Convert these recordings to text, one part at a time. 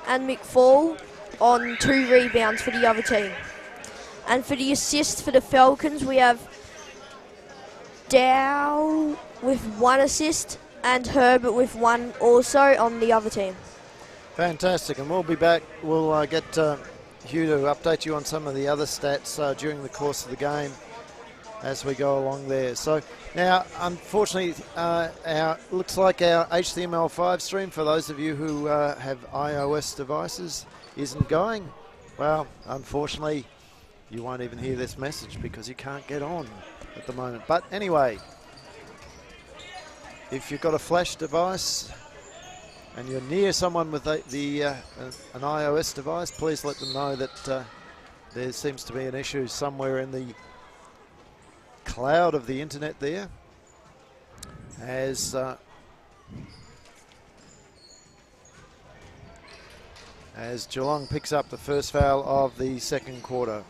and McFall on 2 rebounds for the other team. And for the assist for the Falcons, we have Dow with 1 assist and Herbert with 1 also on the other team. Fantastic, and we'll be back. We'll get Hugh to update you on some of the other stats during the course of the game as we go along there. So now, unfortunately, looks like our HTML5 stream, for those of you who have iOS devices, isn't going. Well, unfortunately, you won't even hear this message because you can't get on at the moment. But anyway, if you've got a flash device and you're near someone with an iOS device, please let them know that there seems to be an issue somewhere in the cloud of the internet there, as Geelong picks up the first foul of the second quarter.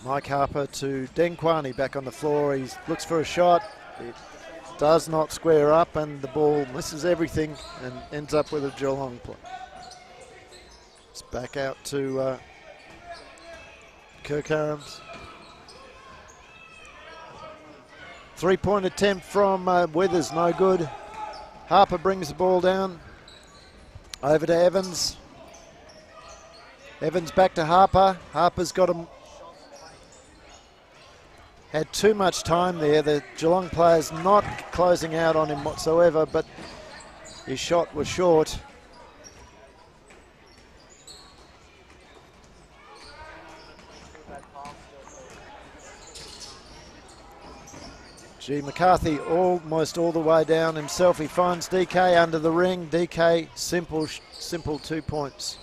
Mike Harper to Denkwani back on the floor. He looks for a shot. It does not square up, and the ball misses everything and ends up with a Geelong play. It's back out to Kirk Harams. 3-point attempt from Withers, no good. Harper brings the ball down. Over to Evans. Evans back to Harper. Harper's got him. Had too much time there. The Geelong players not closing out on him whatsoever, but his shot was short. G. McCarthy almost all the way down himself. He finds DK under the ring. DK, simple 2 points.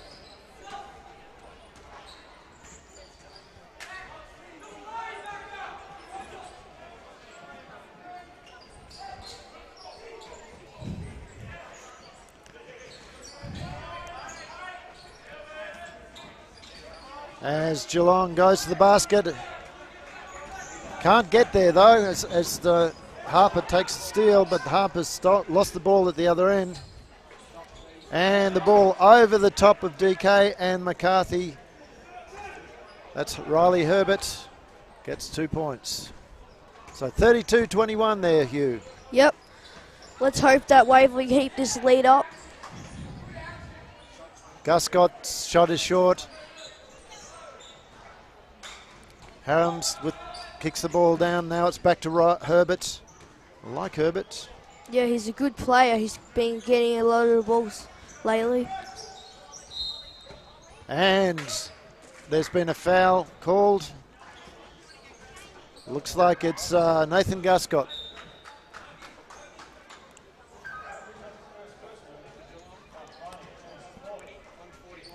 As Geelong goes to the basket. Can't get there though, as the Harper takes the steal, but Harper's lost the ball at the other end. And the ball over the top of DK and McCarthy. That's Riley Herbert, gets 2 points. So 32-21 there, Hugh. Yep. Let's hope that Waverley keep this lead up. Guscott's shot is short. Harams kicks the ball down. Now it's back to Herbert. I like Herbert. Yeah, he's a good player. He's been getting a lot of the balls lately. And there's been a foul called. Looks like it's Nathan Guscott.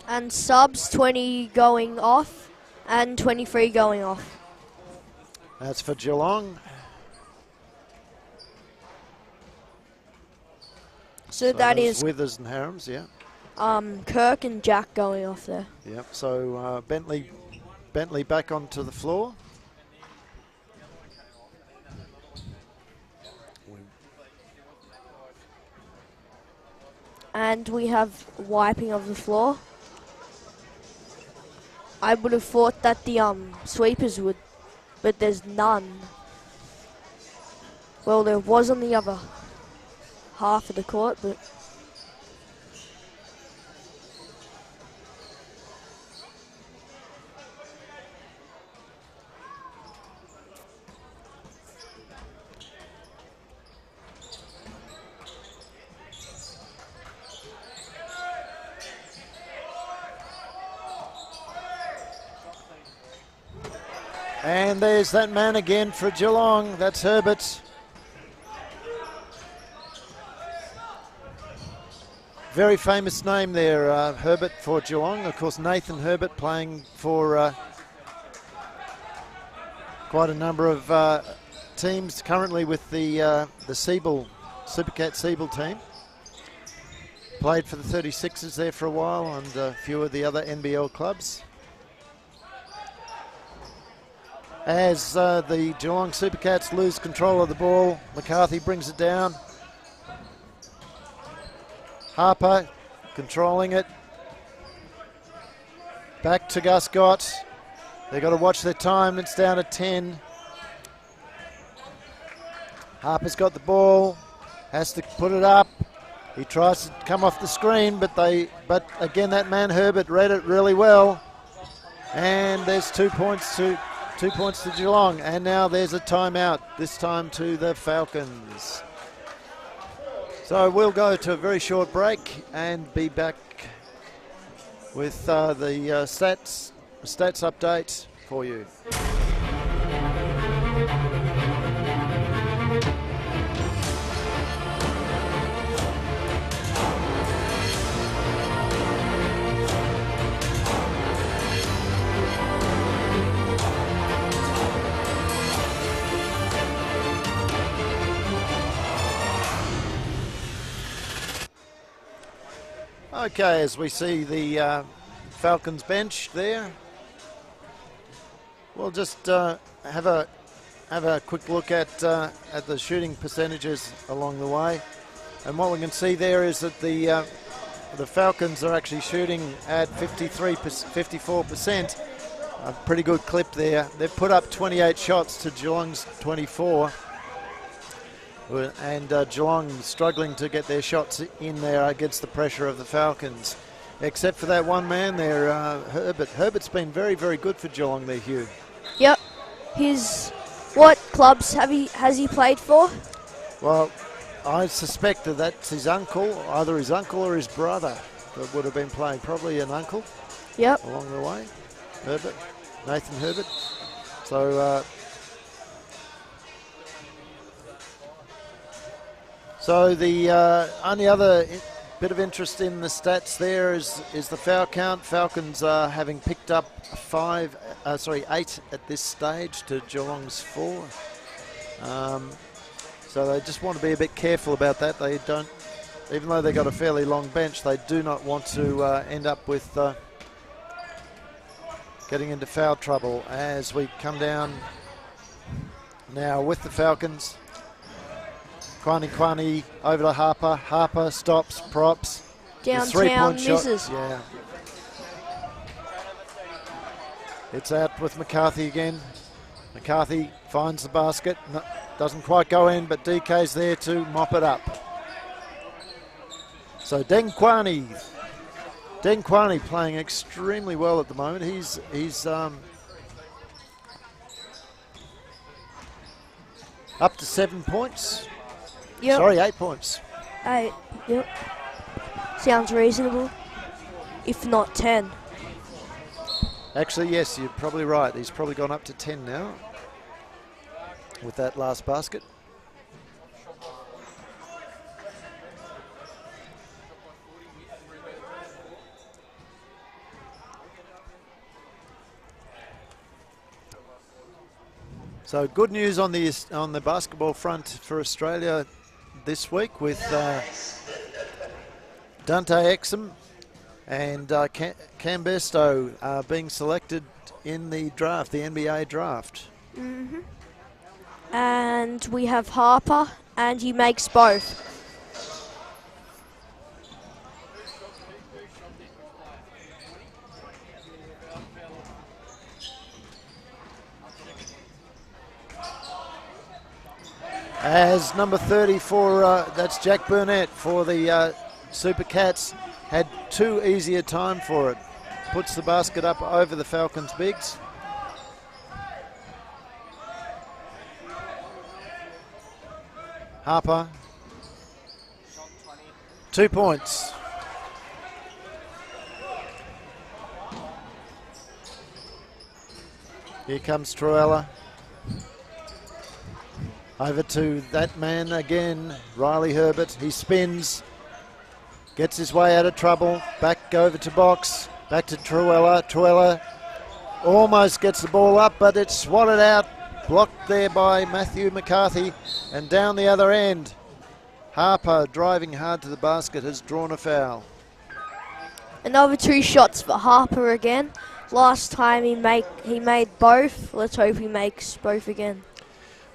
And subs, 20 going off and 23 going off. That's for Geelong. So that is Withers and Harams, yeah. Kirk and Jack going off there. Yep. So Bentley back onto the floor. And we have wiping of the floor. I would have thought that the sweepers would, but there's none. Well, there was on the other half of the court, but and there's that man again for Geelong. That's Herbert. Very famous name there, Herbert for Geelong. Of course, Nathan Herbert playing for quite a number of teams currently with the Supercat Siebel team. Played for the 36ers there for a while and a few of the other NBL clubs. As the Geelong Supercats lose control of the ball, McCarthy brings it down. Harper controlling it. Back to Guscott. They've got to watch their time. It's down to 10. Harper's got the ball. Has to put it up. He tries to come off the screen, but again that man Herbert read it really well. And there's 2 points to Geelong. And now there's a timeout. This time to the Falcons. So we'll go to a very short break and be back with the stats update for you. Okay, as we see the Falcons bench there, we'll just have a quick look at the shooting percentages along the way, and what we can see there is that the Falcons are actually shooting at 54%, a pretty good clip there. They've put up 28 shots to Geelong's 24. And Geelong struggling to get their shots in there against the pressure of the Falcons. Except for that one man there, Herbert. Herbert's been very, very good for Geelong there, Hugh. Yep. What clubs has he played for? Well, I suspect that that's his uncle, either his uncle or his brother that would have been playing. Probably an uncle. Yep. Along the way. Herbert. Nathan Herbert. So... So the only other bit of interest in the stats there is the foul count. Falcons having picked up 8 at this stage to Geelong's 4. So they just want to be a bit careful about that. They don't, even though they've got a fairly long bench, they do not want to end up with getting into foul trouble as we come down now with the Falcons. Kwani over to Harper. Harper stops, props. Downtown misses. Shot. Yeah. It's out with McCarthy again. McCarthy finds the basket. No, doesn't quite go in, but DK's there to mop it up. So Deng Kwani playing extremely well at the moment. He's up to 7 points. Yep. Sorry, 8 points. 8, yep. Sounds reasonable, if not 10. Actually, yes, you're probably right. He's probably gone up to 10 now with that last basket. So good news on the basketball front for Australia this week with Dante Exum and Cam Besto being selected in the draft, the NBA draft. Mm-hmm. And we have Harper, and he makes both. As number 30 for, that's Jack Burnett for the Super Cats, had too easy a time for it. Puts the basket up over the Falcons' bigs. Harper, 2 points. Here comes Truella. Over to that man again, Riley Herbert. He spins, gets his way out of trouble. Back over to box, back to Truella. Truella almost gets the ball up, but it's swatted out. Blocked there by Matthew McCarthy. And down the other end, Harper driving hard to the basket has drawn a foul. Another 2 shots for Harper again. Last time he made both. Let's hope he makes both again.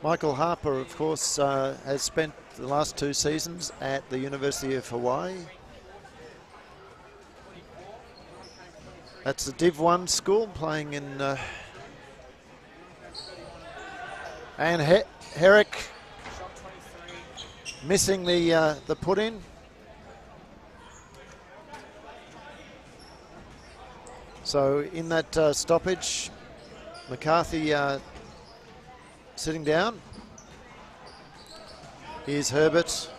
Michael Harper, of course, has spent the last 2 seasons at the University of Hawaii That's the Div 1 school playing in... and Herrick missing the put-in. So in that stoppage, McCarthy sitting down. Here's Herbert.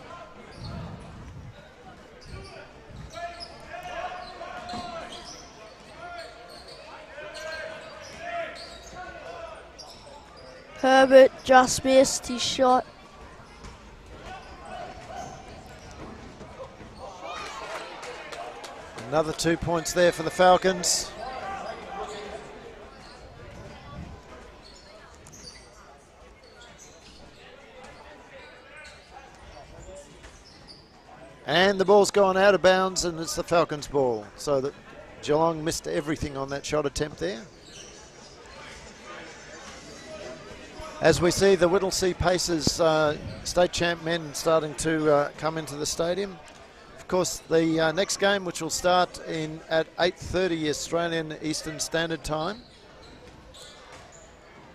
Herbert just missed his shot. Another 2 points there for the Falcons. And the ball's gone out of bounds, and it's the Falcons' ball. So that Geelong missed everything on that shot attempt there. As we see the Whittlesea Pacers state champ men starting to come into the stadium. Of course, the next game, which will start at 8:30 Australian Eastern Standard Time,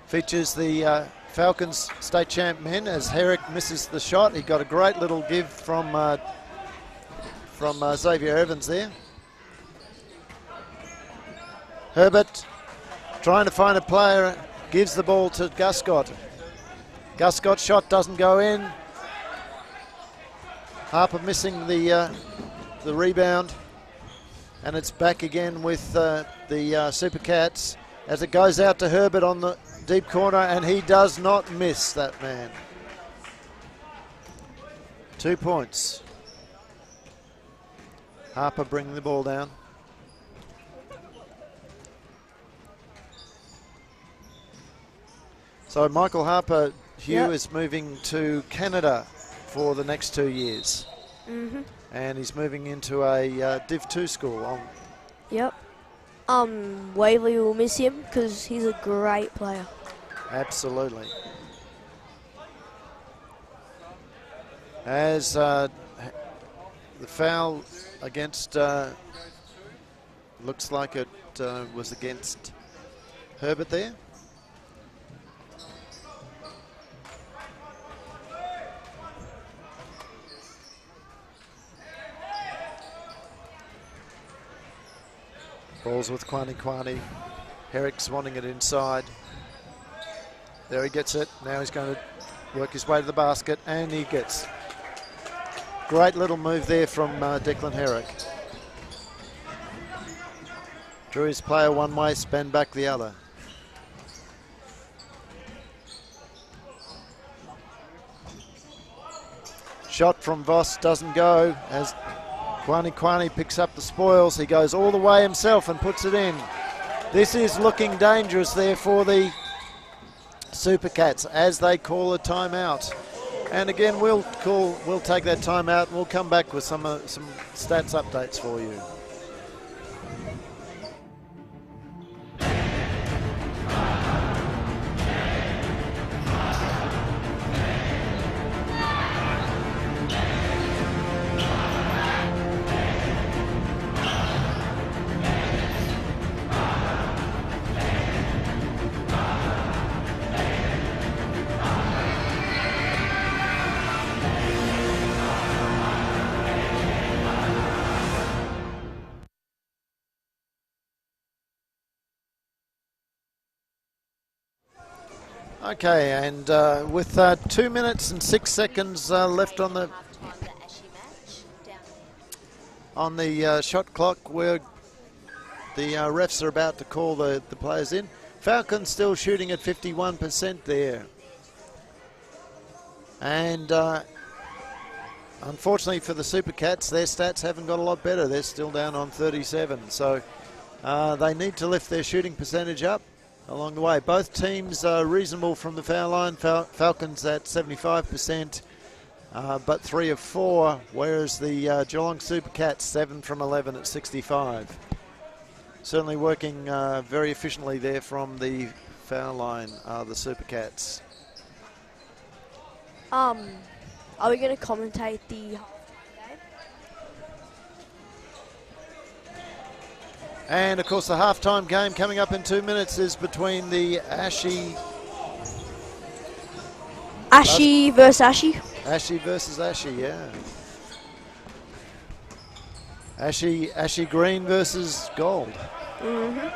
features the Falcons state champ men as Herrick misses the shot. He got a great little give from Xavier Evans there. Herbert trying to find a player, gives the ball to Guscott. Guscott's shot doesn't go in. Harper missing the rebound, and it's back again with the Super Cats as it goes out to Herbert on the deep corner, and he does not miss that man. 2 points. Harper bringing the ball down. So Michael Harper, Hugh, is moving to Canada for the next 2 years. Mm-hmm. And he's moving into a Div 2 school. Yep. Waverley will miss him because he's a great player. Absolutely. As the foul against, looks like it was against Herbert there. Ball's with Kwani. Herrick's wanting it inside. There he gets it. Now he's going to work his way to the basket, and he gets. Great little move there from Declan Herrick. Drew his player one way, span back the other. Shot from Voss doesn't go as Kwani picks up the spoils. He goes all the way himself and puts it in. This is looking dangerous there for the Super Cats as they call a timeout. And again, we'll take that timeout and we'll come back with some stats updates for you. Okay, and with 2 minutes and 6 seconds left on the shot clock, where the refs are about to call the players in. Falcons still shooting at 51% there, and unfortunately for the Super Cats, their stats haven't got a lot better. They're still down on 37, so they need to lift their shooting percentage up along the way. Both teams are reasonable from the foul line. Falcons at 75%, but 3 of 4, whereas the Geelong Super Cats 7 from 11 at 65. Certainly working very efficiently there from the foul line, the Super Cats. Are we going to commentate the game? And of course the halftime game coming up in 2 minutes is between the Ashy versus Ashy. Ashy versus Ashy, yeah. Ashy green versus gold. Mm-hmm.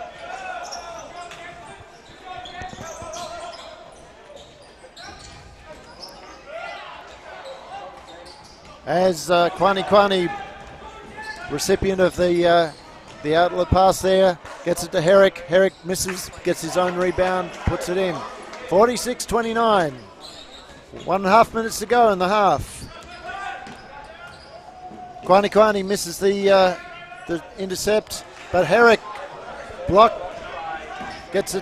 As Kwani, recipient of the outlet pass there, gets it to Herrick. Herrick misses, gets his own rebound, puts it in. 46-29. 1.5 minutes to go in the half. Kwani misses the intercept, but Herrick gets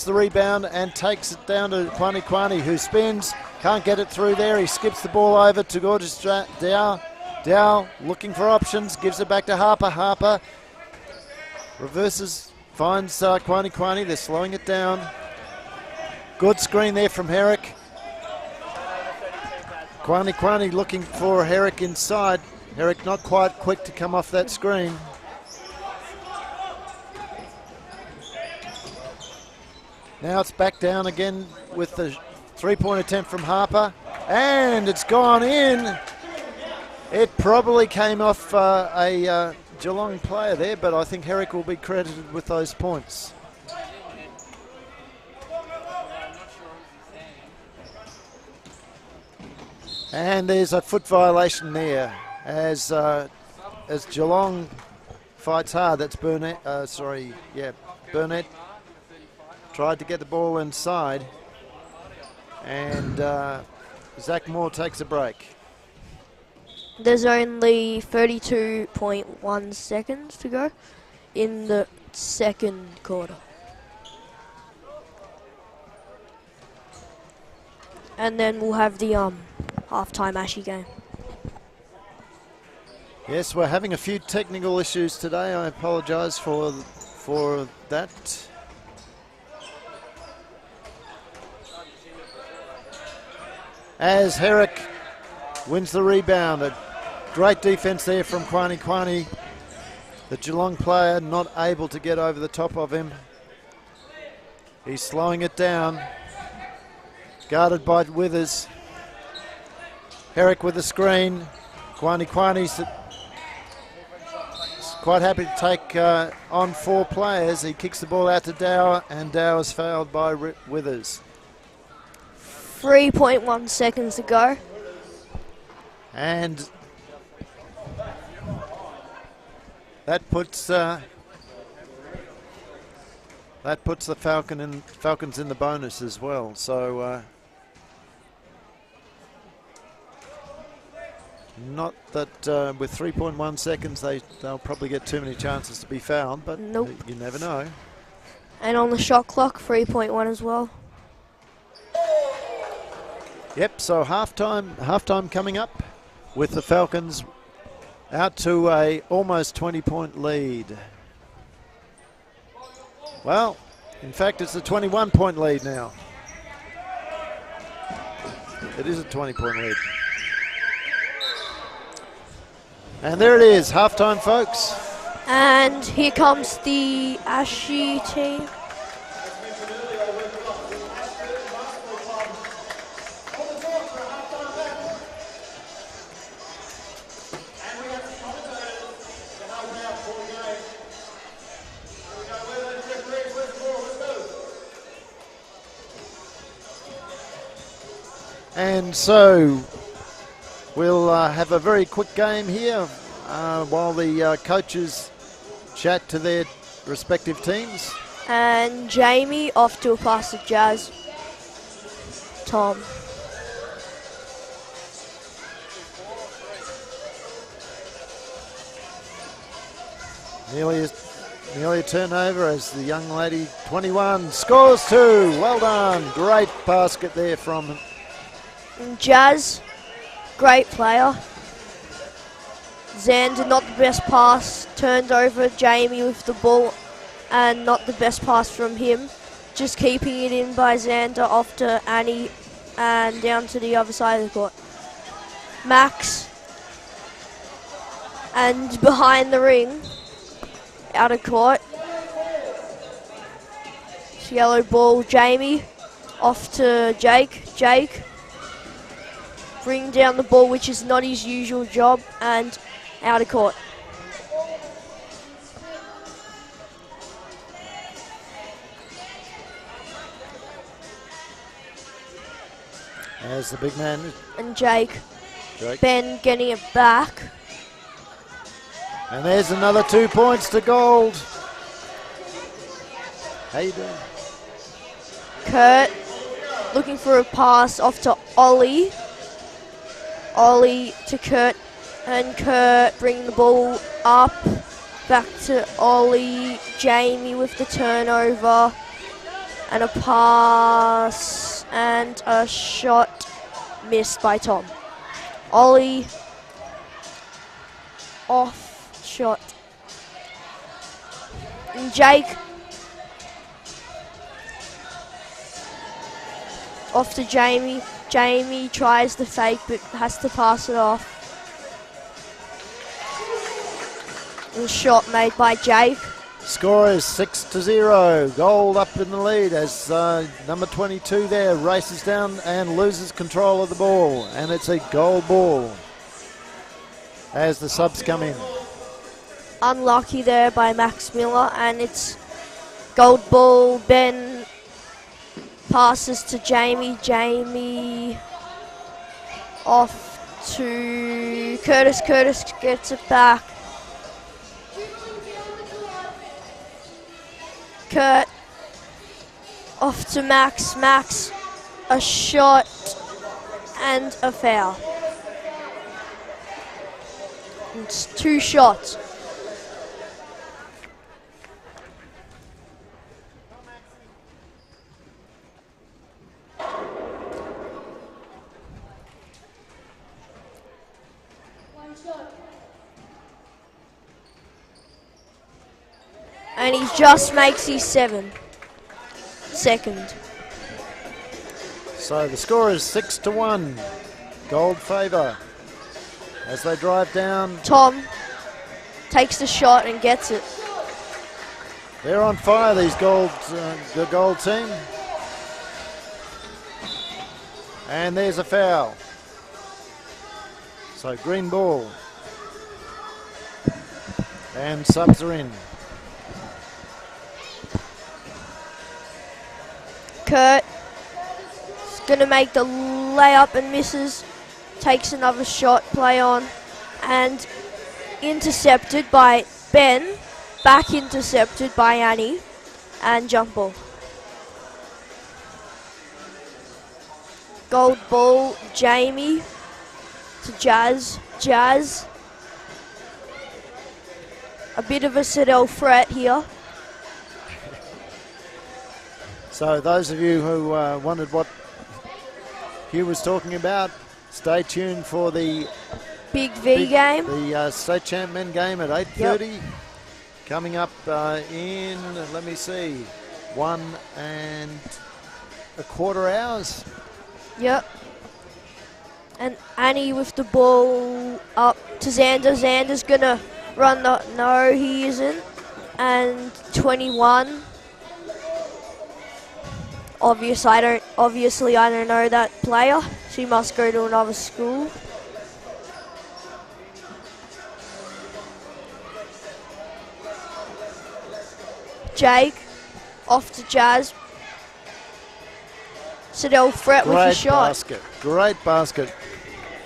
the rebound and takes it down to Kwani, who spins. Can't get it through there. He skips the ball over to Gorgeous Dow. Dow looking for options, gives it back to Harper. Harper reverses, finds Kwani. They're slowing it down. Good screen there from Herrick. Kwani looking for Herrick inside. Herrick not quite quick to come off that screen. Now it's back down again with the three-point attempt from Harper, and it's gone in. It probably came off a Geelong player there, but I think Herrick will be credited with those points. And there's a foot violation there as Geelong fights hard. That's Burnett. Burnett tried to get the ball inside. And Zach Moore takes a break. There's only 32.1 seconds to go in the second quarter. And then we'll have the halftime Ashy game. Yes, we're having a few technical issues today. I apologise for that. As Herrick wins the rebound. A great defence there from Kwani. The Geelong player not able to get over the top of him. He's slowing it down. Guarded by Withers. Herrick with the screen. Kwani's quite happy to take on 4 players. He kicks the ball out to Dower, and Dower is fouled by Withers. 3.1 seconds to go. And that puts the Falcons in the bonus as well. So not that with 3.1 seconds they'll probably get too many chances to be fouled, but nope. You never know. And on the shot clock, 3.1 as well. Yep, so halftime coming up with the Falcons out to a almost 20-point lead. Well, in fact, it's a 21-point lead now. It is a 20-point lead. And there it is, halftime, folks. And here comes the Ashy team. And so we'll have a very quick game here while the coaches chat to their respective teams. And Jamie off to a pass to Jazz. Tom. Nearly a turnover as the young lady, 21, scores 2. Well done. Great basket there from Jazz, great player. Xander, not the best pass, turned over Jamie with the ball, and not the best pass from him. Just keeping it in by Xander off to Annie and down to the other side of the court. Max, and behind the ring, out of court. It's yellow ball, Jamie. Off to Jake. Jake. Bring down the ball, which is not his usual job, and out of court. As the big man. And Jake. Ben getting it back. And there's another 2 points to Gold. How you doing? Kurt looking for a pass off to Ollie. Ollie to Kurt, and Kurt bringing the ball up. Back to Ollie. Jamie with the turnover. And a pass and a shot missed by Tom. Ollie off shot. And Jake off to Jamie. Jamie tries the fake but has to pass it off. And shot made by Jake. Score is 6-0. Gold up in the lead as number 22 there races down and loses control of the ball. And it's a Gold ball as the subs come in. Unlucky there by Max Miller, and it's Gold ball. Ben passes to Jamie. Jamie off to Curtis. Curtis gets it back. Kurt off to Max. Max, a shot and a foul. It's 2 shots. And he just makes his 7th. So the score is 6-1. Gold favour as they drive down. Tom takes the shot and gets it. They're on fire, these Gold, the Gold team. And there's a foul. So green ball. And subs are in. Kurt is going to make the layup and misses. Takes another shot, play on, and intercepted by Ben. Back intercepted by Annie, and jump ball. Gold ball, Jamie to Jazz. Jazz. A bit of a Siddell threat here. So those of you who wondered what Hugh was talking about, stay tuned for the Big V game. The state champ men game at 8:30. Yep. Coming up in, let me see, 1 1/4 hours. Yep. And Annie with the ball up to Xander. Xander's gonna run the, no he isn't. And 21. Obviously I don't know that player. She must go to another school. Jake off to Jazz. Siddell threat with a shot. Basket. Great basket.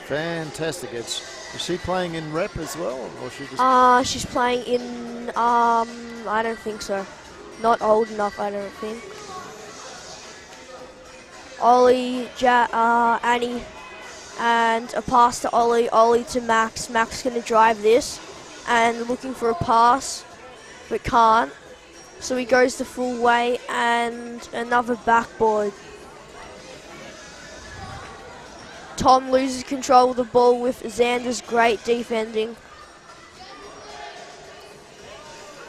Fantastic. Is she playing in rep as well, or she just? She's playing in. I don't think so. Not old enough, I don't think. Ollie, Annie, and a pass to Ollie. Ollie to Max. Max gonna drive this, and looking for a pass, but can't. So he goes the full way, and another backboard. Tom loses control of the ball with Xander's great defending.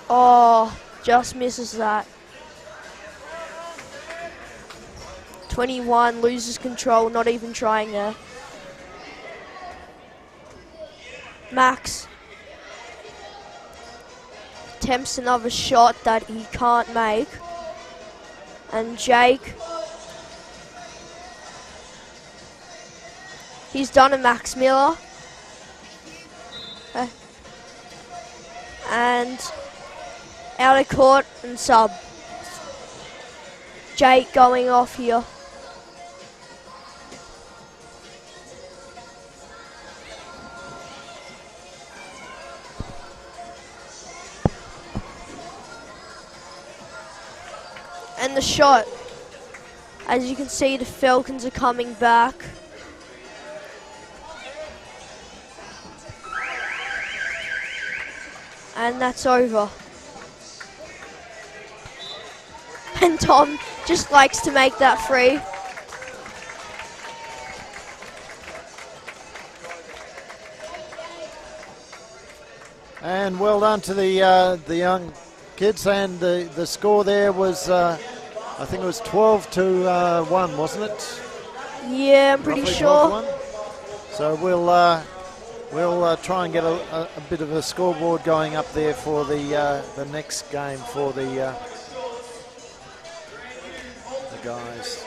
Oh, just misses that. 21 loses control, not even trying there. Max attempts another shot that he can't make. And Jake, he's done a Max Miller. And out of court and sub. Jake going off here. And the shot. As you can see, the Falcons are coming back. And that's over. And Tom just likes to make that free. And well done to the young kids. And the score there was, I think it was 12-1, wasn't it? Yeah, I'm pretty Roughly sure. 12-1. So we'll try and get a bit of a scoreboard going up there for the next game for the guys.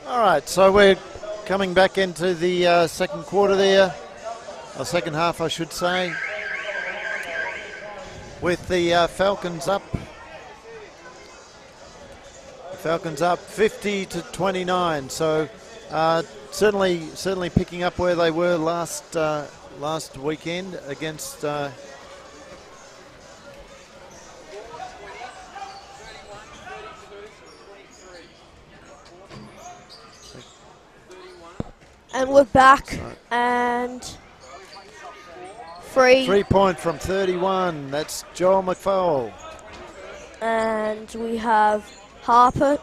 All right, so we're coming back into the second quarter there, or second half, I should say, with the Falcons up. Falcons up 50-29. So certainly picking up where they were last weekend against. And we're back, and 3-point from 31. That's Joel McFall. And we have Harper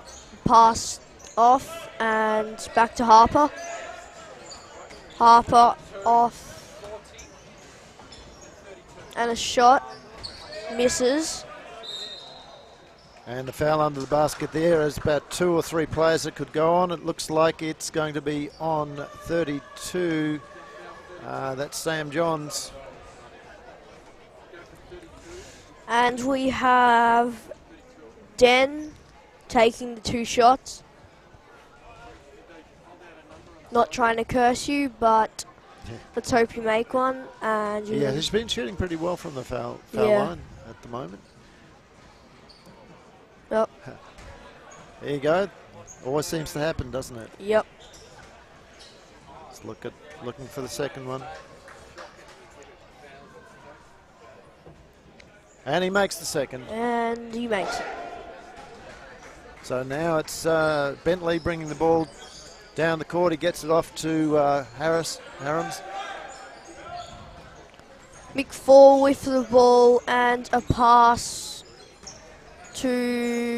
pass off and back to Harper. Harper off and a shot misses. And the foul under the basket there is about 2 or 3 players that could go on. It looks like it's going to be on 32. That's Sam Johns. And we have Den taking the 2 shots. Not trying to curse you, but let's hope you make one. And Yeah, he's been shooting pretty well from the foul line at the moment. Yep. There you go. Always seems to happen, doesn't it? Yep. Let's looking for the second one. And he makes the second. And he makes it. So now it's Bentley bringing the ball down the court. He gets it off to Harams. McFall with the ball and a pass to...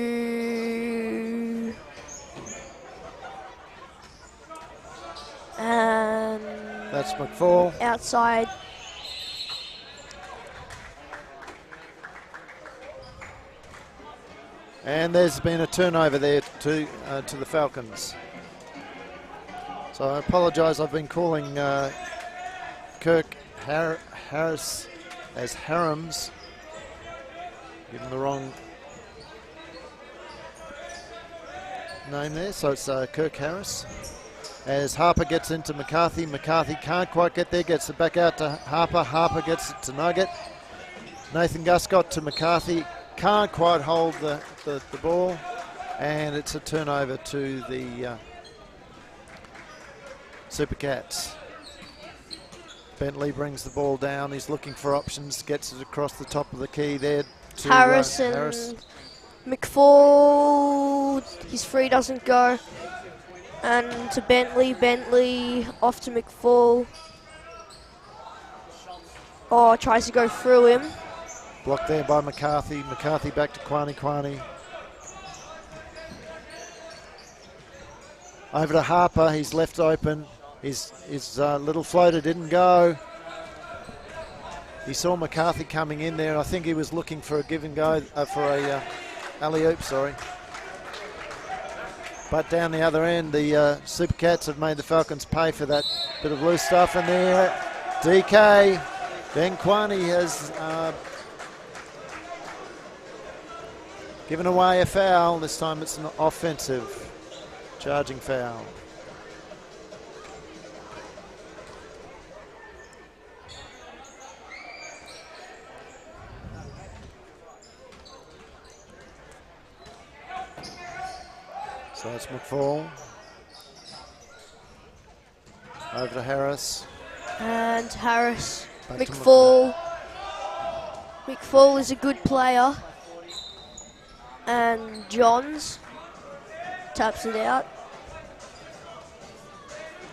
And that's McFall. Outside. And there's been a turnover there to the Falcons. So I apologise, I've been calling Kirk Harris as Harams. Given the wrong name there, so it's Kirk Harris. As Harper gets into McCarthy, McCarthy can't quite get there, gets it back out to Harper, Harper gets it to Nugget. Nathan Guscott to McCarthy, can't quite hold the ball, and it's a turnover to the Supercats. Bentley brings the ball down, he's looking for options, gets it across the top of the key there to Harris. McFall, his free doesn't go. And to Bentley, Bentley off to McFall. Oh, tries to go through him. Blocked there by McCarthy. McCarthy back to Kwani. Over to Harper, he's left open. His little floater didn't go. He saw McCarthy coming in there. I think he was looking for a give and go, for a alley-oop, sorry. But down the other end, the Supercats have made the Falcons pay for that bit of loose stuff. And there, DK, Ben Kwani has given away a foul. This time it's an offensive charging foul. So it's McFall. Over to Harris. And Harris. Back to McFall. McFall is a good player. And Johns taps it out.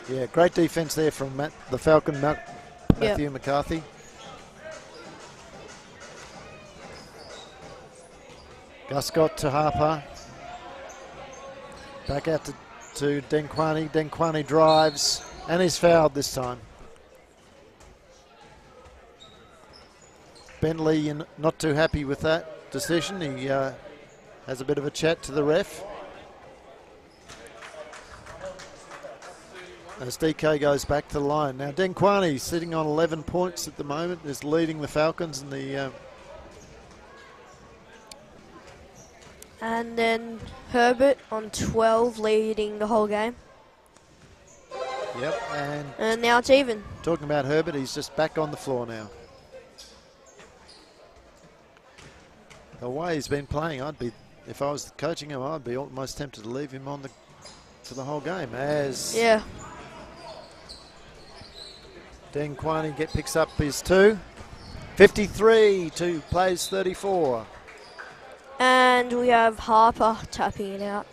Yeah, great defense there from the Falcon, Matthew McCarthy. Guscott to Harper. Back out to Denkwani. Denkwani drives and he's fouled this time. Bentley not too happy with that decision. He has a bit of a chat to the ref. As DK goes back to the line. Now Denkwani sitting on 11 points at the moment, is leading the Falcons in the... And then Herbert on 12, leading the whole game. Yep, and now it's even. Talking about Herbert, he's just back on the floor now. The way he's been playing, if I was coaching him, I'd be almost tempted to leave him on for the whole game. As Denkwani picks up his 2. 53 to plays 34. And we have Harper tapping it out.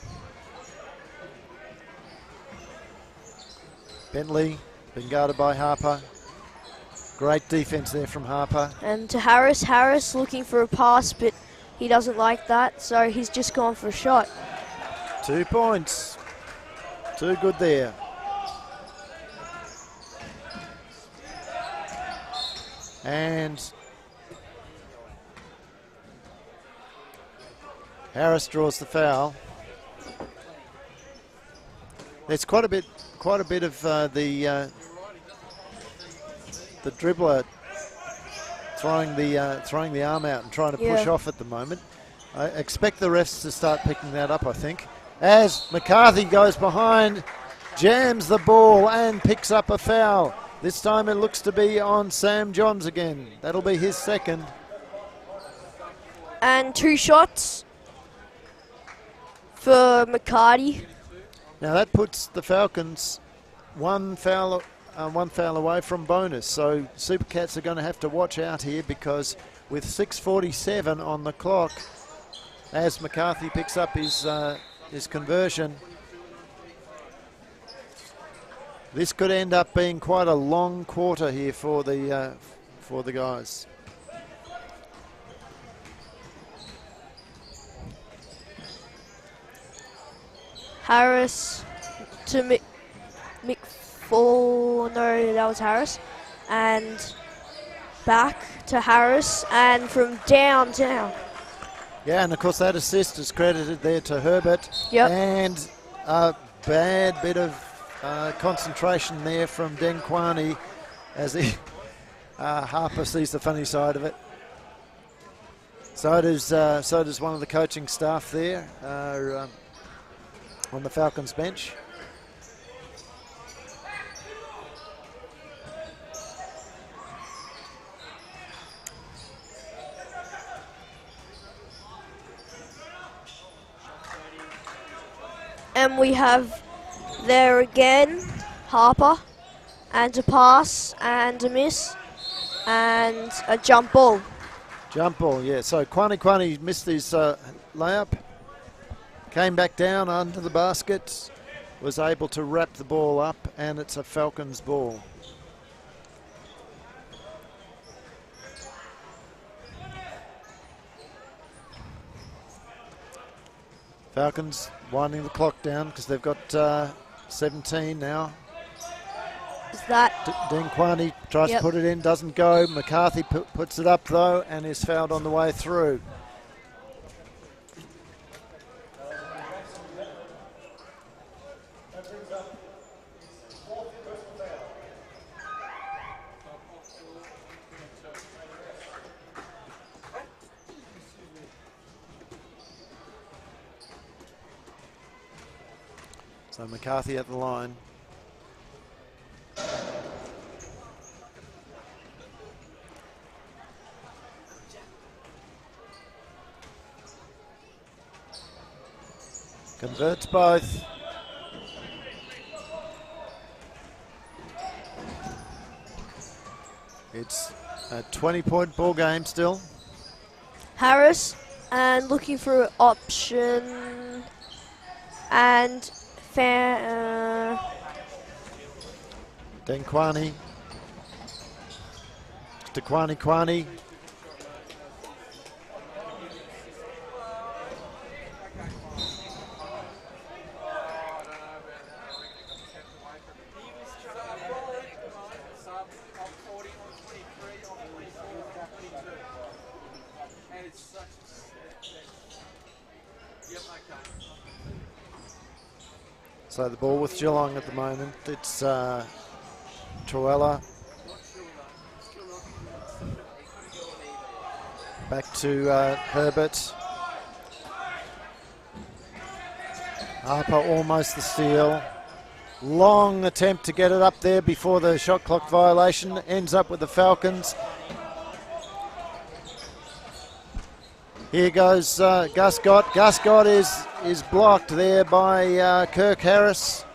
Bentley been guarded by Harper. Great defense there from Harper. And to Harris. Harris looking for a pass, but he doesn't like that, so he's just gone for a shot. 2 points. Too good there. And Harris draws the foul. There's quite a bit of the dribbler throwing the arm out and trying to push off at the moment. I expect the refs to start picking that up, I think. As McCarthy goes behind, jams the ball and picks up a foul. This time it looks to be on Sam Johns again. That'll be his second. And 2 shots for McCarty. Now that puts the Falcons one foul away from bonus. So Supercats are going to have to watch out here, because with 6:47 on the clock, as McCarthy picks up his conversion, this could end up being quite a long quarter here for the guys. Harris to McFall. No, that was Harris. And back to Harris, and from downtown. Yeah, and of course that assist is credited there to Herbert. Yep. And a bad bit of concentration there from Denkwani, as he Harper sees the funny side of it. So does one of the coaching staff there on the Falcons bench. And we have there again Harper, and a pass and a miss and a jump ball. Jump ball, yeah. So Kwani missed his layup, came back down under the basket, was able to wrap the ball up, and it's a Falcons ball. Falcons winding the clock down because they've got 17 now. Is that? Denkwani tries to put it in, doesn't go. McCarthy puts it up though, and is fouled on the way through. So McCarthy at the line. Converts both. It's a 20-point ball game still. Harris, and looking for an option, and Denkwani to Kwani. So the ball with Geelong at the moment. It's Truella. Back to Herbert. Harper almost the steal. Long attempt to get it up there before the shot clock violation. Ends up with the Falcons. Here goes Guscott. Guscott is blocked there by Kirk Harris.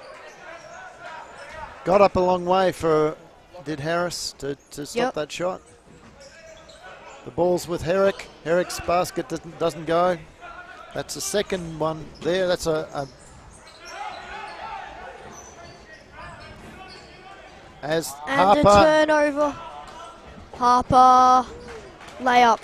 Got up a long way did Harris to stop that shot. The ball's with Herrick. Herrick's basket doesn't go. That's the second one there. That's as Harper. And a turnover. Harper layup.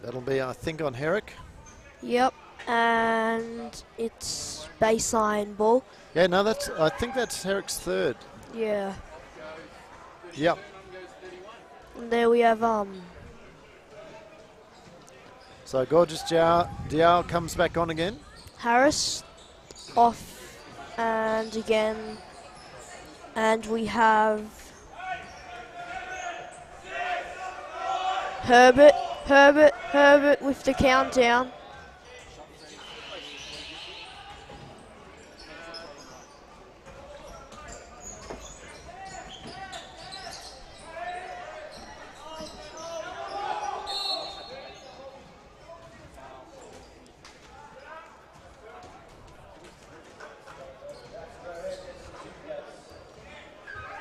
That'll be, I think, on Herrick. Yep, and it's baseline ball. Yeah, no, I think that's Herrick's third. Yeah. Yep. And there we have So Gorgeous Diao comes back on again. Harris off and again. And we have Herbert with the countdown.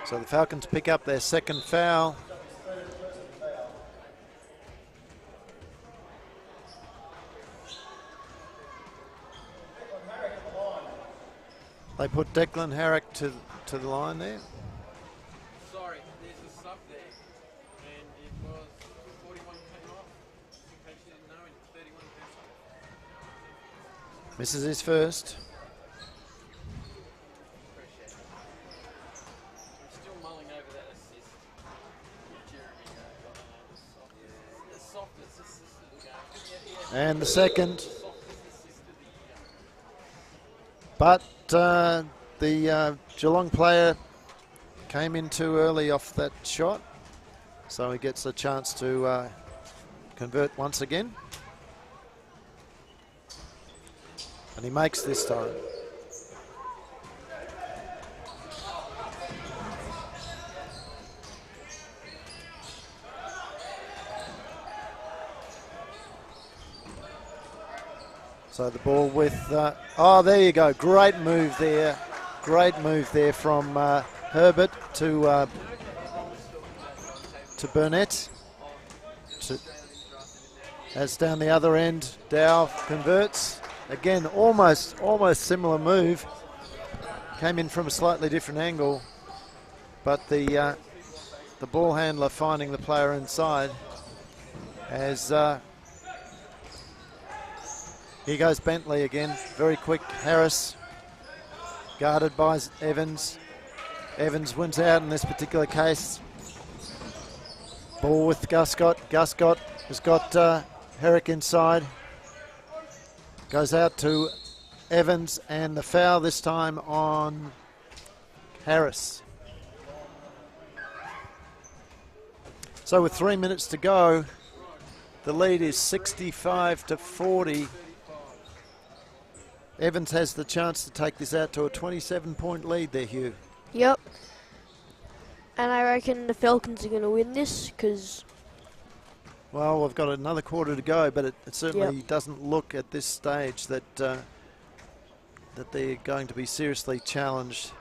So the Falcons pick up their second foul. They put Declan Herrick to the line there. Sorry, there's a sub there, and it was 41 came off. In case you didn't know, and 31 came off. Misses his first. I'm still mulling over that assist. Jeremy, the softest assist of the game. And the second. But the Geelong player came in too early off that shot, so he gets a chance to convert once again. And he makes this time. So the ball with, oh, there you go. Great move there. Great move there from Herbert to Burnett. As down the other end, Dow converts. Again, almost similar move. Came in from a slightly different angle, but the ball handler finding the player inside as here goes Bentley again, very quick. Harris guarded by Evans. Evans wins out in this particular case. Ball with Guscott. Guscott has got Herrick inside. Goes out to Evans, and the foul this time on Harris. So with 3 minutes to go, the lead is 65-40. Evans has the chance to take this out to a 27-point lead there, Hugh. Yep. And I reckon the Falcons are going to win this because... Well, we've got another quarter to go, but it certainly doesn't look at this stage that that they're going to be seriously challenged.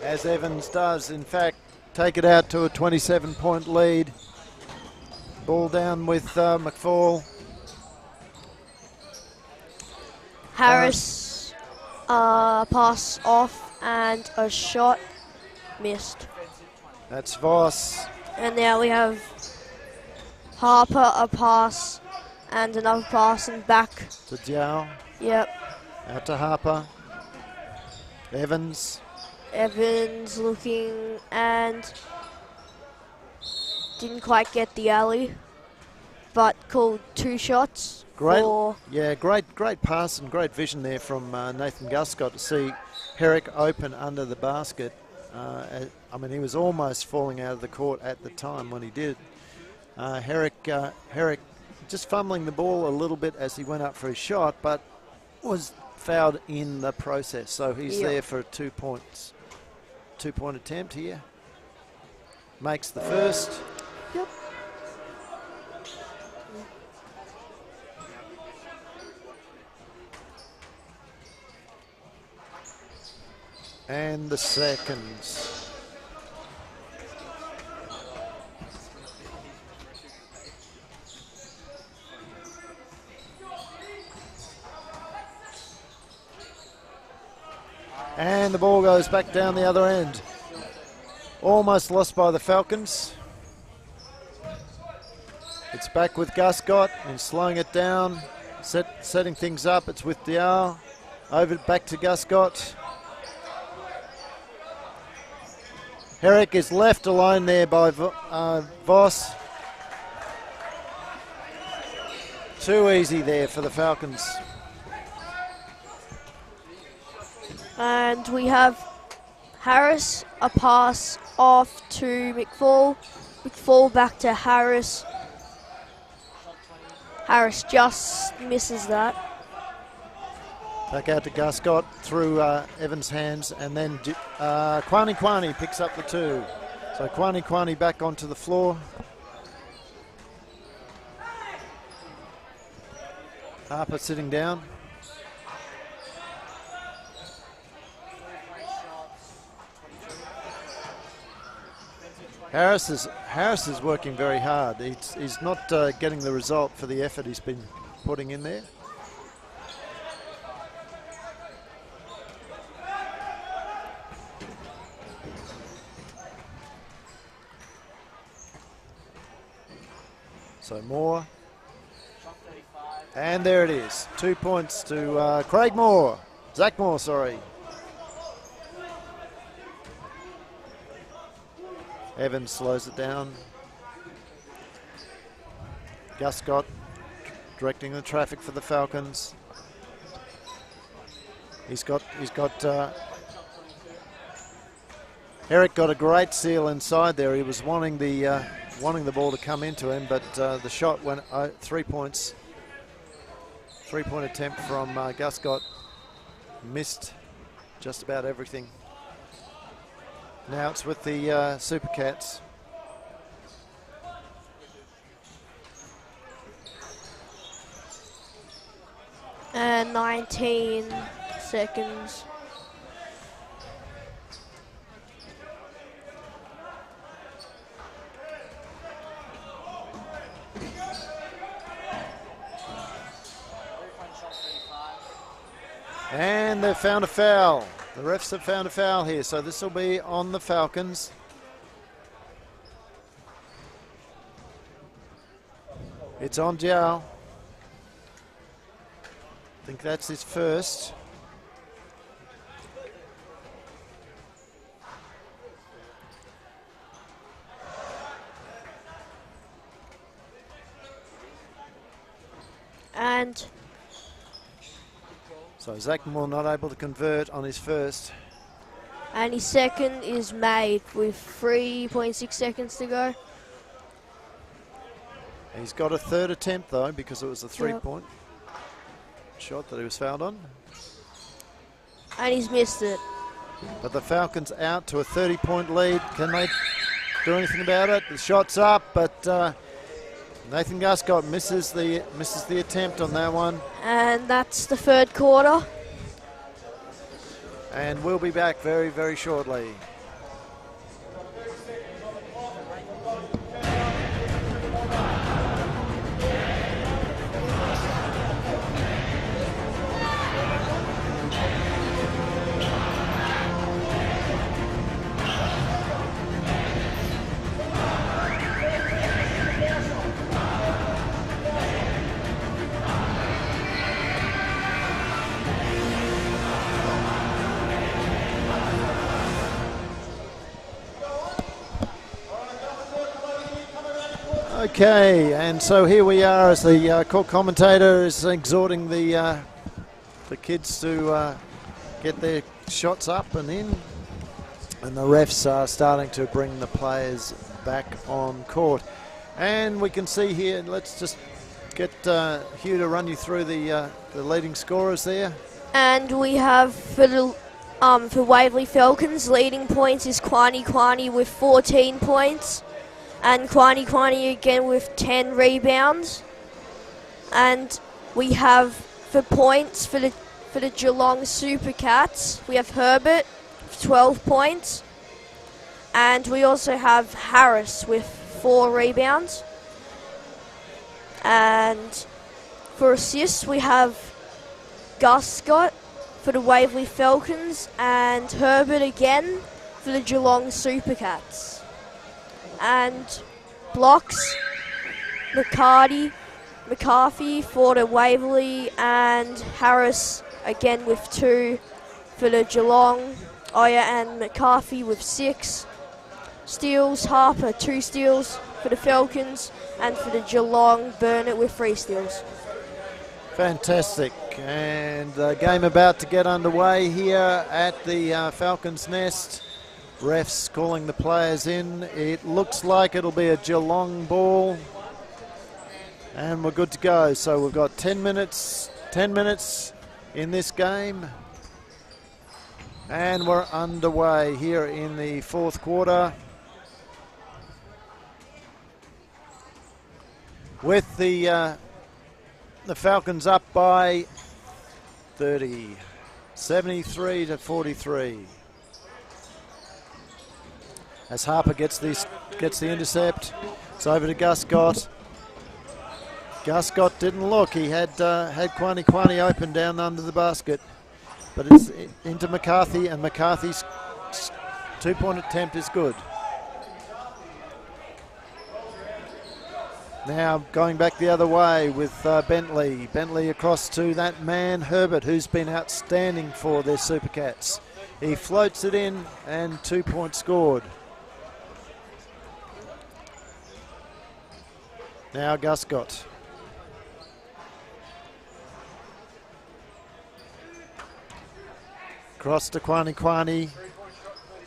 As Evans does, in fact, take it out to a 27-point lead. Ball down with McFall. Harris pass off and a shot missed. That's Voss. And now we have Harper, a pass and another pass and back. To Diao. Yep. Out to Harper. Evans. Evans looking and didn't quite get the alley, but called 2 shots. Great, for great pass and great vision there from Nathan Guscott to see Herrick open under the basket. I mean, he was almost falling out of the court at the time when he did. Herrick just fumbling the ball a little bit as he went up for his shot, but was fouled in the process. So he's there for 2 points. 2-point attempt here. Makes the first. Yep. And the seconds. And the ball goes back down the other end. Almost lost by the Falcons. It's back with Guscott and slowing it down. setting things up. It's with Dial. Over back to Guscott. Herrick is left alone there by Voss. Too easy there for the Falcons. And we have Harris, a pass off to McFall. McFall back to Harris. Harris just misses that. Back out to Guscott through Evans' hands, and then Kwani picks up the 2. So Kwani back onto the floor. Harper sitting down. Harris is working very hard. He's not getting the result for the effort he's been putting in there. So Moore. And there it is. 2 points to Craig Moore. Zach Moore, sorry. Evans slows it down. Guscott directing the traffic for the Falcons. Eric got a great seal inside there. He was wanting the ball to come into him, but the shot went 3 points. 3-point attempt from Guscott. Missed just about everything. Now it's with the Supercats. And 19 seconds. And they've found a foul. The refs have found a foul here, so this will be on the Falcons. It's on Diao. I think that's his first. And so Zach Moore not able to convert on his first. And his second is made with 3.6 seconds to go. He's got a third attempt though, because it was a 3-point shot that he was fouled on. And he's missed it. But the Falcons out to a 30-point lead. Can they do anything about it? The shot's up, but Nathan Guscott misses the attempt on that one. And that's the third quarter. And we'll be back very, very shortly. Okay, and so here we are as the court commentator is exhorting the kids to get their shots up and in, and the refs are starting to bring the players back on court. And we can see here, let's just get Hugh to run you through the leading scorers there. And we have for Waverley Falcons, leading points is Kwani with 14 points. And Kwani again with 10 rebounds. And we have for points for the Geelong Supercats, we have Herbert with 12 points. And we also have Harris with 4 rebounds. And for assists, we have Guscott for the Waverley Falcons and Herbert again for the Geelong Supercats. And blocks, McCarty McCarthy for the Waverley, and Harris again with 2 for the Geelong. Oh yeah, and McCarthy with 6 steals. Harper 2 steals for the Falcons, and for the Geelong, Burnett with 3 steals. Fantastic. And the game about to get underway here at the Falcons' Nest. Refs calling the players in. It looks like it'll be a Geelong ball. And we're good to go. So we've got 10 minutes in this game. And we're underway here in the 4th quarter. With the Falcons up by 30, 73 to 43. As Harper gets the intercept, it's over to Guscott. Guscott didn't look. He had Kwani open down under the basket, but it's into McCarthy, and McCarthy's 2-point attempt is good. Now going back the other way with Bentley. Bentley across to that man, Herbert, who's been outstanding for their Supercats. He floats it in and 2 points scored. Now Guscott. Cross to Kwani.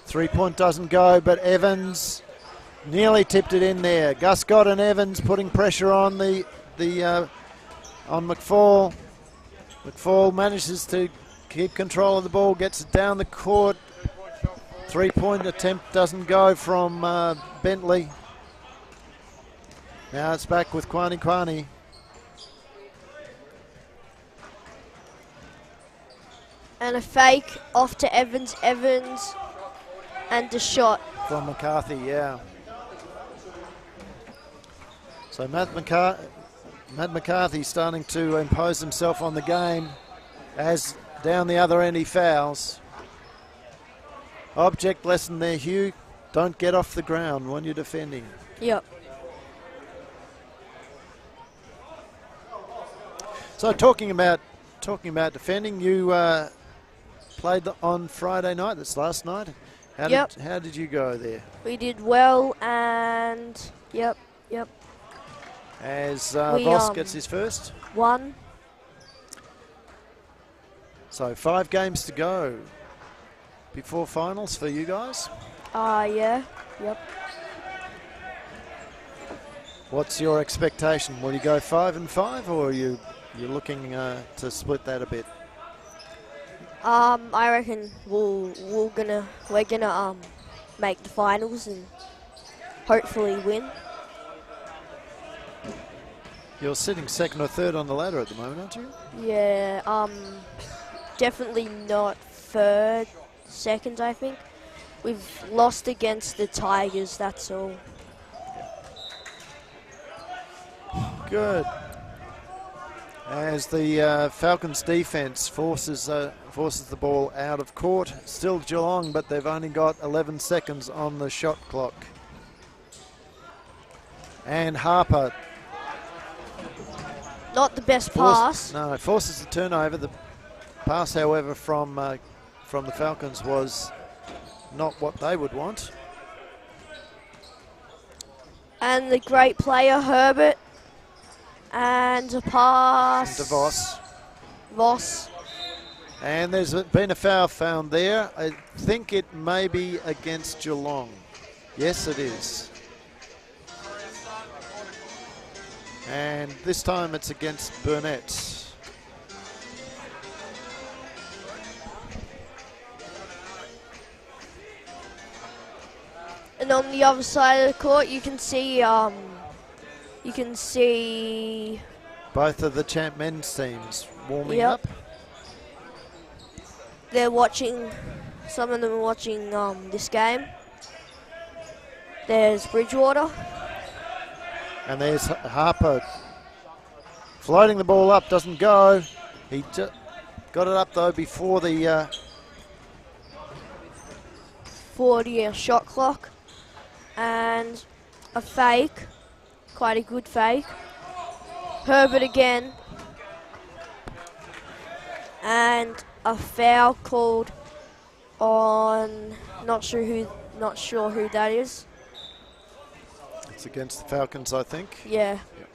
3-point doesn't go, but Evans nearly tipped it in there. Guscott and Evans putting pressure on on McFall. McFall manages to keep control of the ball, gets it down the court. 3-point attempt doesn't go from Bentley. Now it's back with Kwani. And a fake off to Evans, and the shot. From McCarthy, yeah. So Matt McCarthy starting to impose himself on the game, as down the other end he fouls. Object lesson there, Hugh. Don't get off the ground when you're defending. Yep. So talking about defending, you played on Friday night. That's last night. How did you go there? We did well, and yep. As Voss gets his first. 1. So 5 games to go before finals for you guys. Yeah. Yep. What's your expectation? Will you go 5-5, or are you looking to split that a bit? I reckon we're gonna make the finals and hopefully win. You're sitting second or third on the ladder at the moment, aren't you? Yeah. Definitely not third, second. I think we've lost against the Tigers. That's all. Good. As the Falcons defense forces the ball out of court. Still Geelong, but they've only got 11 seconds on the shot clock. And Harper. Not the best pass. No, forces the turnover. The pass, however, from the Falcons was not what they would want. And the great player, Herbert. And a pass. To Voss. Voss. And there's been a foul found there. I think it may be against Geelong. Yes, it is. And this time it's against Burnett. And on the other side of the court, you can see both of the champ men's teams warming up. They're watching. Some of them are watching this game. There's Bridgewater. And there's Harper floating the ball up, doesn't go. He got it up though before the 40 shot clock, and a fake, quite a good fake. Herbert again. And a foul called on, not sure who that is. It's against the Falcons, I think. Yeah. Yep.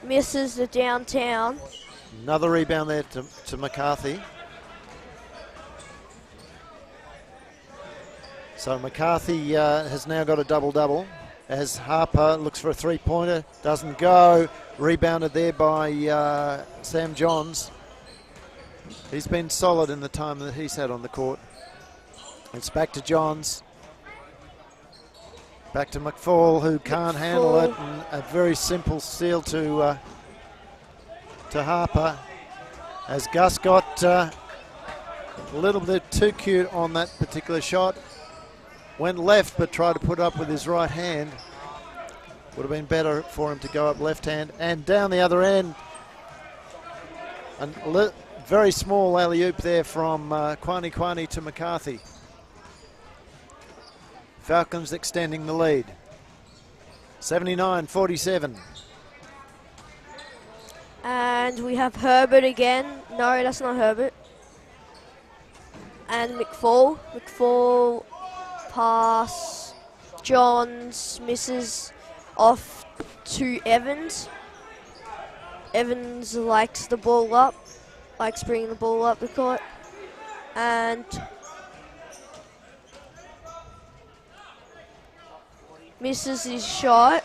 Misses the downtown. Another rebound there to McCarthy. So McCarthy has now got a double-double as Harper looks for a three-pointer. Doesn't go. Rebounded there by Sam Johns. He's been solid in the time that he's had on the court. It's back to Johns. Back to McFall, who can't handle it. And a very simple steal to Harper. As Gus got a little bit too cute on that particular shot. Went left, but tried to put up with his right hand. Would have been better for him to go up left hand. And down the other end, a very small alley-oop there from Kwani to McCarthy. Falcons extending the lead. 79-47. And we have Herbert again. No, that's not Herbert. And McFall. McFall pass. Johns misses off to Evans. Evans likes the ball up. Likes bringing the ball up the court. And misses his shot.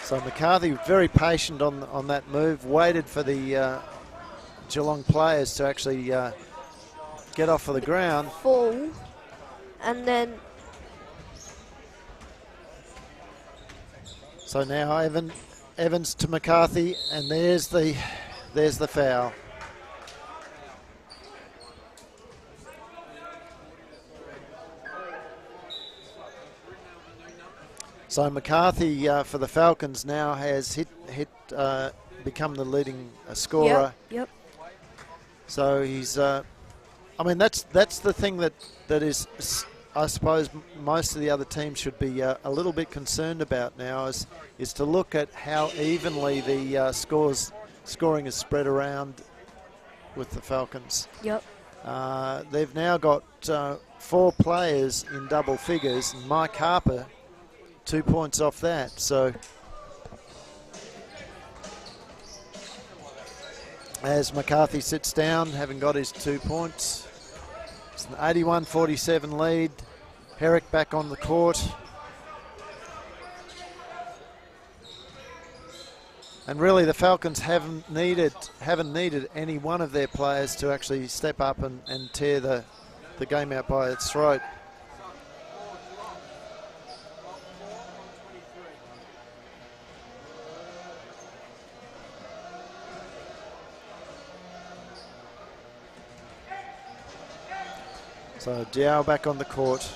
So McCarthy very patient on that move, waited for the Geelong players to actually get off of the ground. Fall, and then so now Evans to McCarthy, and there's the foul. So McCarthy for the Falcons now has become the leading scorer. Yep. So he's, I mean, that's the thing that is, I suppose, most of the other teams should be a little bit concerned about now is to look at how evenly the scoring is spread around with the Falcons. Yep. They've now got 4 players in double figures, and Mike Harper 2 points off that. So as McCarthy sits down, having got his 2 points, it's an 81-47 lead. Herrick back on the court. And really the Falcons haven't needed any one of their players to actually step up and tear the game out by its throat. So Diao back on the court,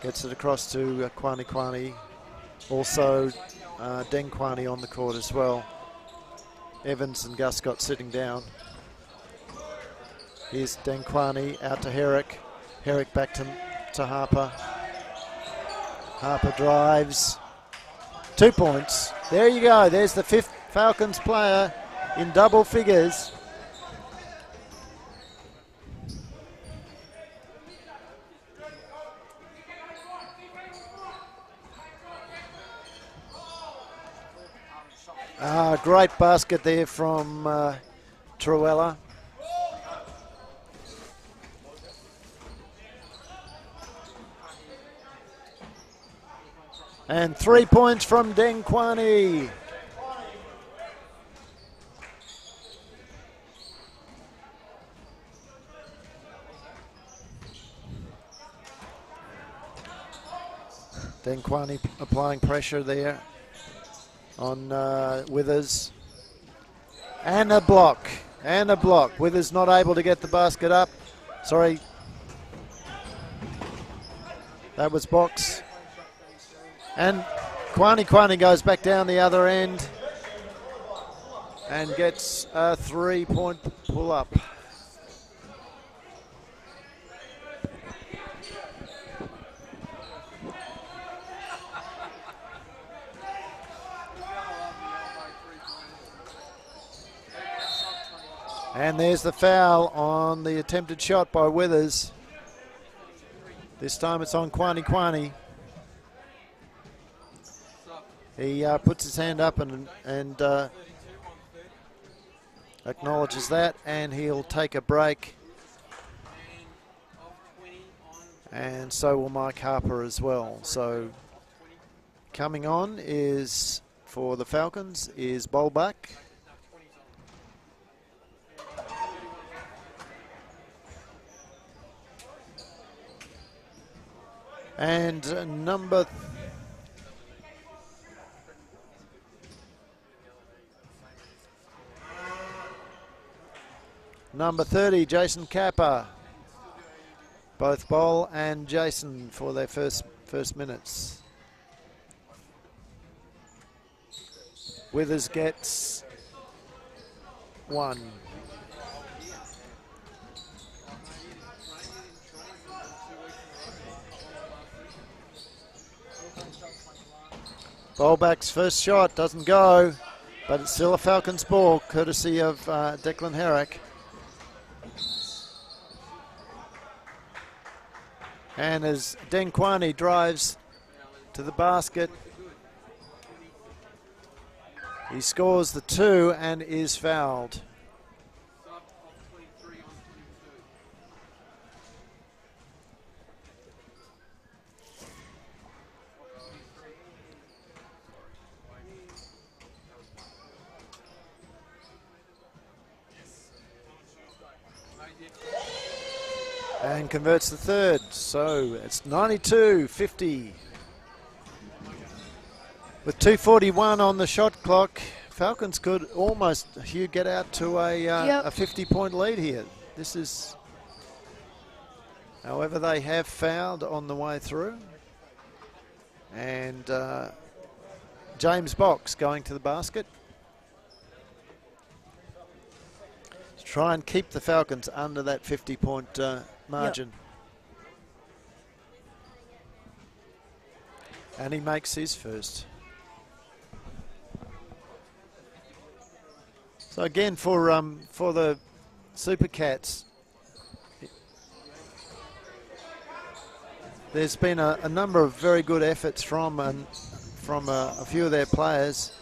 gets it across to Kwani. Also Deng Kwani on the court as well. Evans and Guscott sitting down. Here's Deng Kwani out to Herrick. Herrick back to Harper. Harper drives. 2 points. There you go. There's the 5th Falcons player in double figures. Great basket there from Truella. And 3 points from Deng Kwani. Deng Kwani applying pressure there on Withers. And a block. Withers not able to get the basket up. Sorry. That was Box. And Kwani goes back down the other end and gets a 3-point pull-up. And there's the foul on the attempted shot by Withers. This time it's on Kwani. He puts his hand up and acknowledges that, and he'll take a break. And so will Mike Harper as well. So coming on is, for the Falcons, is Bolbach. And number 30, Jason Kappa. Both Bowl and Jason for their first minutes. Withers gets 1. Bolbach's first shot doesn't go, but it's still a Falcons ball, courtesy of Declan Herrick. And as Denkwani drives to the basket, he scores the 2 and is fouled. And converts the third, so it's 92-50. With 2:41 on the shot clock, Falcons could almost, Hugh, get out to a 50-point lead here. This is, however, they have fouled on the way through. And James Box going to the basket. To try and keep the Falcons under that 50-point margin. And he makes his first. So again, for the Super Cats, there's been a number of very good efforts from a few of their players,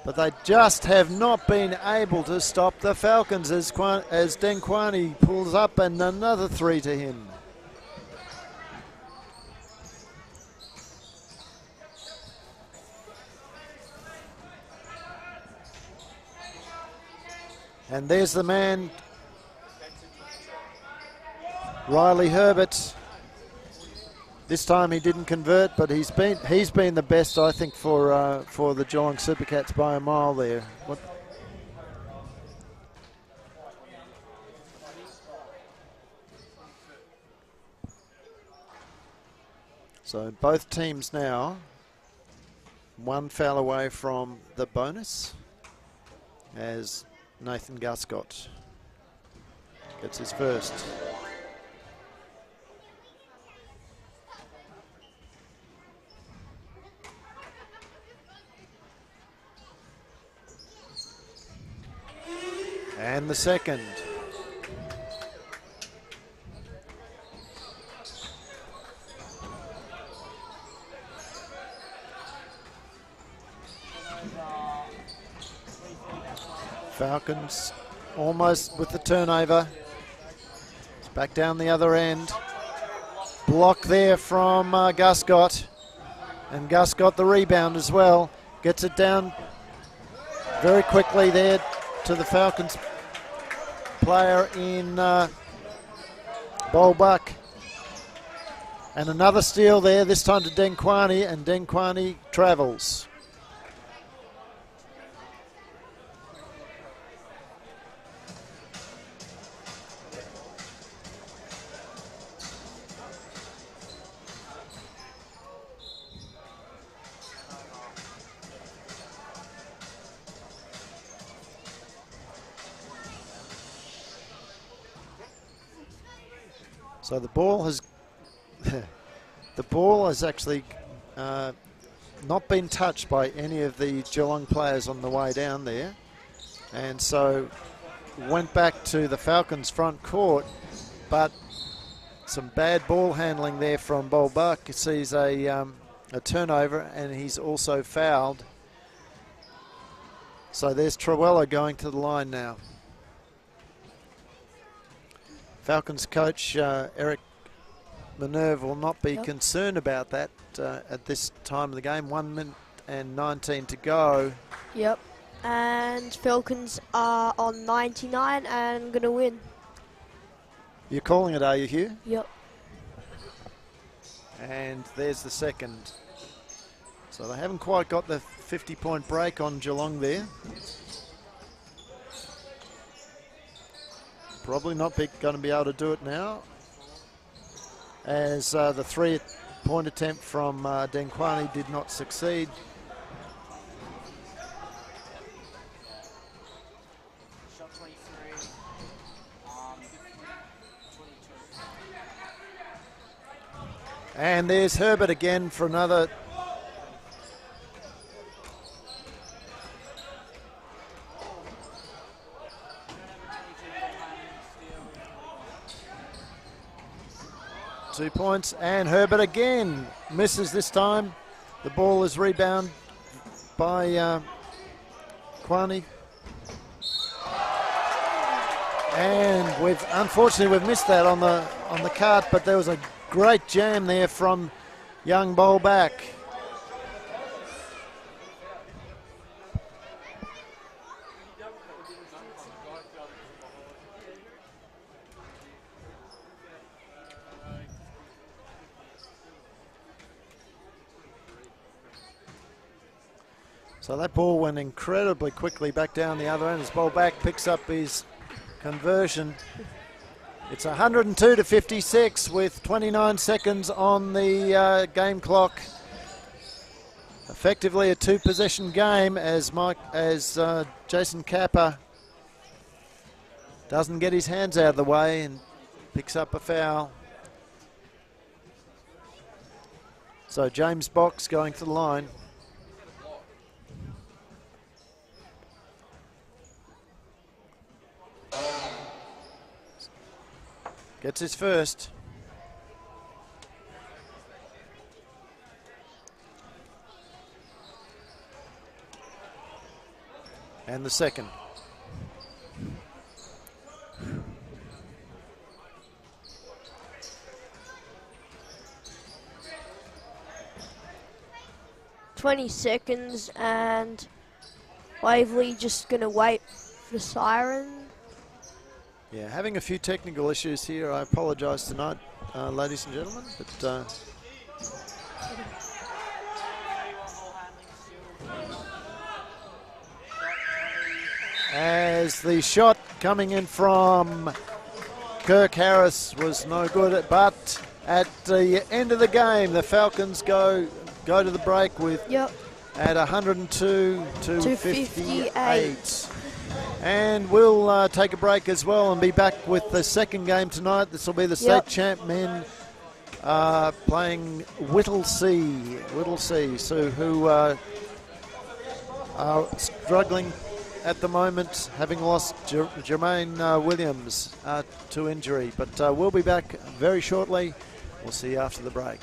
but they just have not been able to stop the Falcons as Denkwani pulls up and another 3 to him. And there's the man, Riley Herbert. This time he didn't convert, but he's been the best, I think, for the Geelong Supercats by a mile there. So both teams now 1 foul away from the bonus, as Nathan Guscott gets his first. And the second. Falcons almost with the turnover. It's back down the other end. Block there from Guscott. And Guscott the rebound as well. Gets it down very quickly there to the Falcons player in Bolbach. And another steal there, this time to Denkwani, and Denkwani travels. So the ball has actually not been touched by any of the Geelong players on the way down there. and so went back to the Falcons' front court, but some bad ball handling there from Bolbuck. He sees a turnover, and he's also fouled. So there's Trewella going to the line now. Falcons coach Eric Minerve will not be concerned about that at this time of the game. 1 minute and 19 to go. Yep. And Falcons are on 99 and going to win. You're calling it, are you, Hugh? Yep. And there's the second. So they haven't quite got the 50-point break on Geelong there. Probably not going to be able to do it now, as the 3-point attempt from Denquani did not succeed. Shot 23, 22. And there's Herbert again for another. Two points, and Herbert again misses this time. The ball is rebounded by Kwani. And unfortunately we've missed that on the cart, but there was a great jam there from young Bolback. So that ball went incredibly quickly back down the other end as Bolback picks up his conversion. It's 102 to 56 with 29 seconds on the game clock. Effectively a two-possession game as Jason Kappa doesn't get his hands out of the way and picks up a foul. So James Box going to the line. Gets his first. And the second. "20 seconds and Waverley just going to wait for the siren." Yeah, having a few technical issues here. I apologise tonight, ladies and gentlemen, but as the shot coming in from Kirk Harris was no good, but at the end of the game, the Falcons go to the break with at 102 to 58. And we'll take a break as well and be back with the second game tonight. This will be the state champ men playing Whittlesea, so who are struggling at the moment, having lost Jermaine Williams to injury. But we'll be back very shortly. We'll see you after the break.